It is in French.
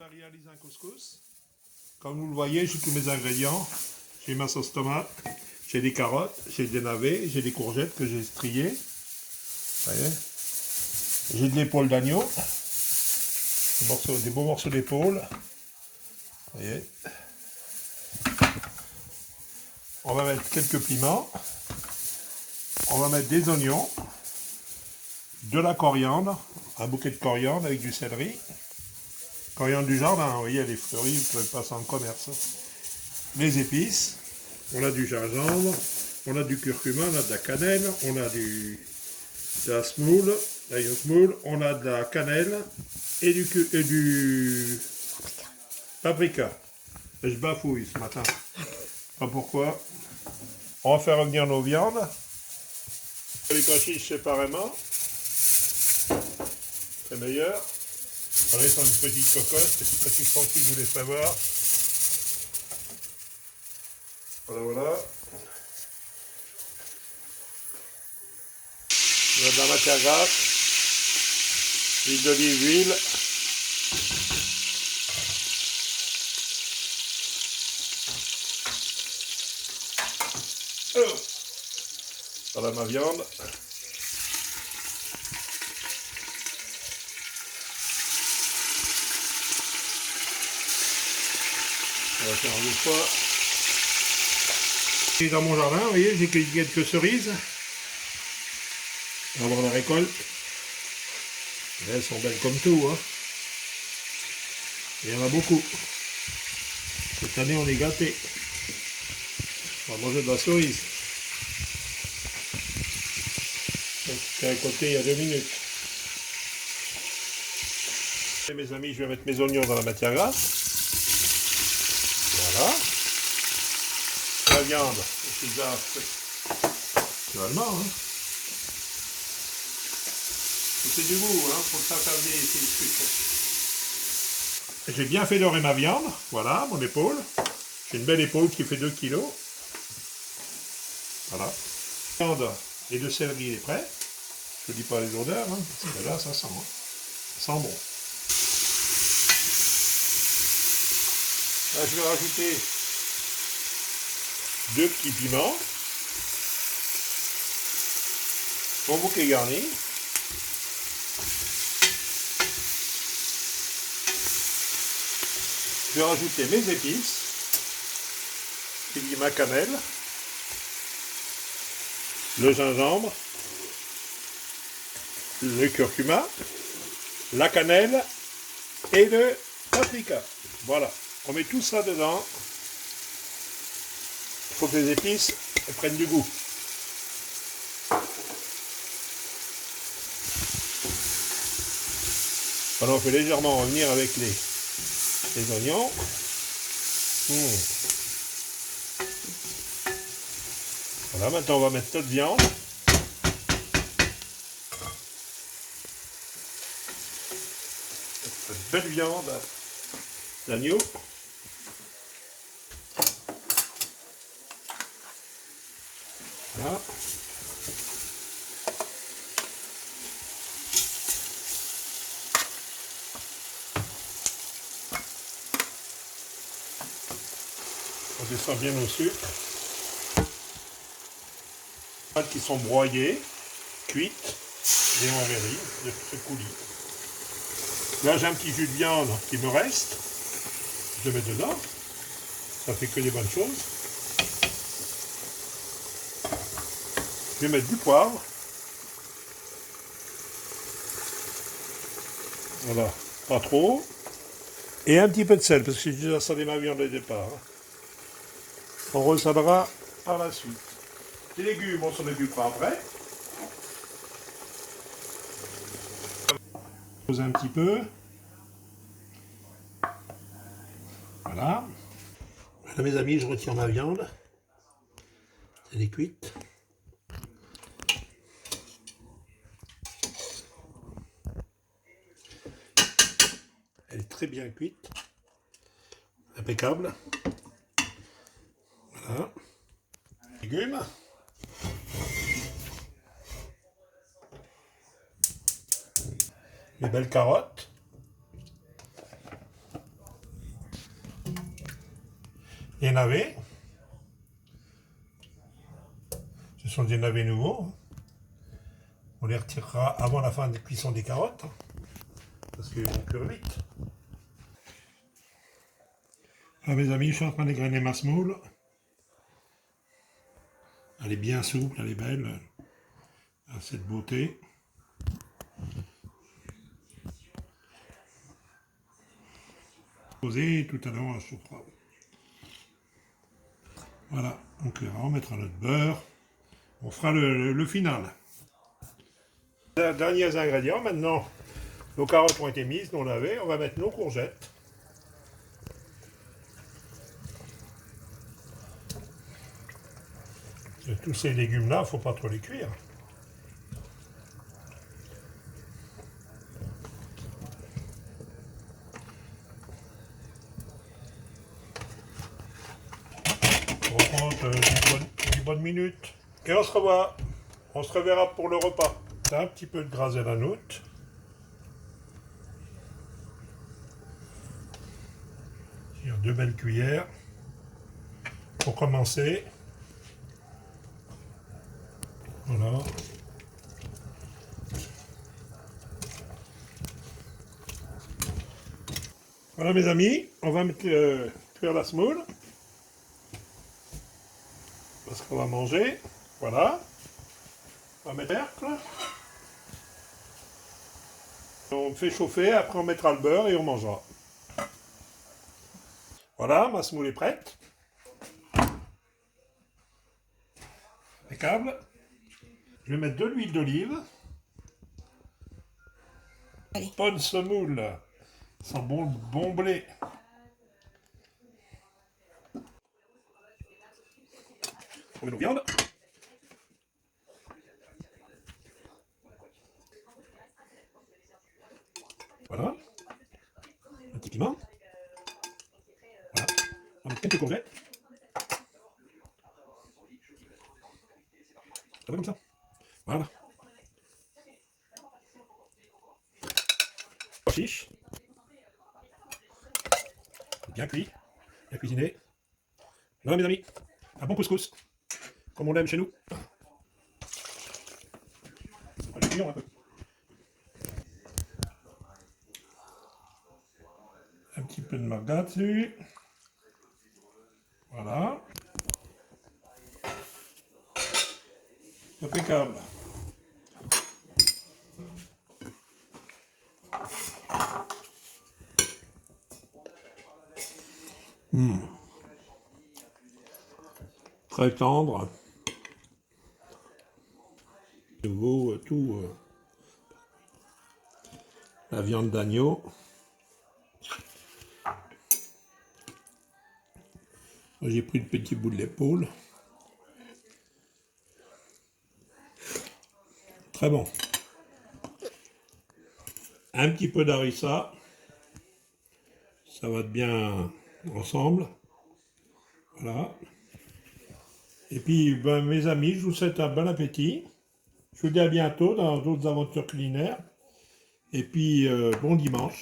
On va réaliser un couscous. Comme vous le voyez, j'ai tous mes ingrédients. J'ai ma sauce tomate, j'ai des carottes, j'ai des navets, j'ai des courgettes que j'ai striées. Vous voyez, j'ai de l'épaule d'agneau, des beaux morceaux d'épaule. Vous voyez. On va mettre quelques piments. On va mettre des oignons, de la coriandre, un bouquet de coriandre avec du céleri. Coriandre du jardin, vous voyez, elle est fleurie, vous pouvez passer en commerce. Les épices, on a du gingembre, on a du curcuma, on a de la cannelle, on a de la semoule, on a de la cannelle et du paprika. Je bafouille ce matin. Pas pourquoi. On va faire revenir nos viandes. Les cachiches séparément. C'est meilleur. On est sur une petite cocotte. C'est petit tranquille, je voulais savoir. Voilà. On a de la matière grasse, huile d'olive, huile. Alors, voilà ma viande. On va faire un autre fois. Et dans mon jardin, vous voyez, j'ai cueilli quelques cerises. On va voir la récolte. Elles sont belles comme tout, hein. Il y en a beaucoup. Cette année, on est gâtés. On va manger de la cerise. J'ai récolté il y a 2 minutes. Et mes amis, je vais mettre mes oignons dans la matière grasse. Voilà. La viande, c'est déjà naturellement, hein. C'est du goût, hein, faut que ça fasse des trucs. J'ai bien fait dorer ma viande, voilà, mon épaule. J'ai une belle épaule qui fait 2 kg. Voilà. La viande et de céleri est prêt. Je ne dis pas les odeurs, hein, parce que là, ça sent. Hein. Ça sent bon. Là, je vais rajouter 2 petits piments. Mon bouquet garni. Je vais rajouter mes épices. Il y a ma cannelle. Le gingembre. Le curcuma. La cannelle. Et le paprika. Voilà. On met tout ça dedans. Il faut que les épices prennent du goût. Voilà, on fait légèrement revenir avec les oignons. Voilà, maintenant on va mettre notre viande. Cette belle viande d'agneau. Voilà. On descend bien au sucre. Qui sont broyées, cuites, et on verrit de ce coulis. Là j'ai un petit jus de viande qui me reste. Je le mets dedans. Ça fait que des bonnes choses. Je vais mettre du poivre. Voilà, pas trop. Et un petit peu de sel, parce que j'ai déjà salé ma viande au départ. On resalera par la suite. Les légumes, on s'en occupe pas après. Pose un petit peu. Voilà. Voilà mes amis, je retire ma viande. Elle est cuite. Elle est très bien cuite. Impeccable. Voilà. Légumes. Mes belles carottes. Les navets. Ce sont des navets nouveaux. On les retirera avant la fin de cuisson des carottes, parce qu'ils vont cuire vite. Ah, mes amis, je suis en train d'égrener ma semoule. Elle est bien souple, elle est belle. Elle a cette beauté. Posé tout à l'heure, on la chauffera. Voilà, donc on mettra notre beurre. On fera le final. Derniers ingrédients, maintenant, nos carottes ont été mises, non lavées. On va mettre nos courgettes. Et tous ces légumes-là, il ne faut pas trop les cuire. On compte 10 bonnes minutes. Et on se revoit. On se reverra pour le repas. Un petit peu de gras à la noute. Sur 2 belles cuillères. Pour commencer. Voilà. Voilà mes amis, on va mettre cuire la semoule. Parce qu'on va manger. Voilà. On va mettre l'hercle. On fait chauffer, après on mettra le beurre et on mangera. Voilà, ma semoule est prête. Impeccable. Je vais mettre de l'huile d'olive. Bonne semoule. Sans bon blé. On met nos viandes. Voilà. Un petit piment. Voilà. On met quelques courgettes. Ça va comme ça. Voilà. Pois chiche. Bien cuit. Bien cuisiné. Voilà mes amis. Un bon couscous. Comme on l'aime chez nous. Allez, cuire un peu. Un petit peu de margarine dessus. Voilà. Impeccable. Très tendre. De veau, tout. La viande d'agneau. J'ai pris le petit bout de l'épaule. Très bon. Un petit peu d'harissa. Ça va bien ensemble. Voilà. Et puis, ben, mes amis, je vous souhaite un bon appétit. Je vous dis à bientôt dans d'autres aventures culinaires. Et puis, bon dimanche.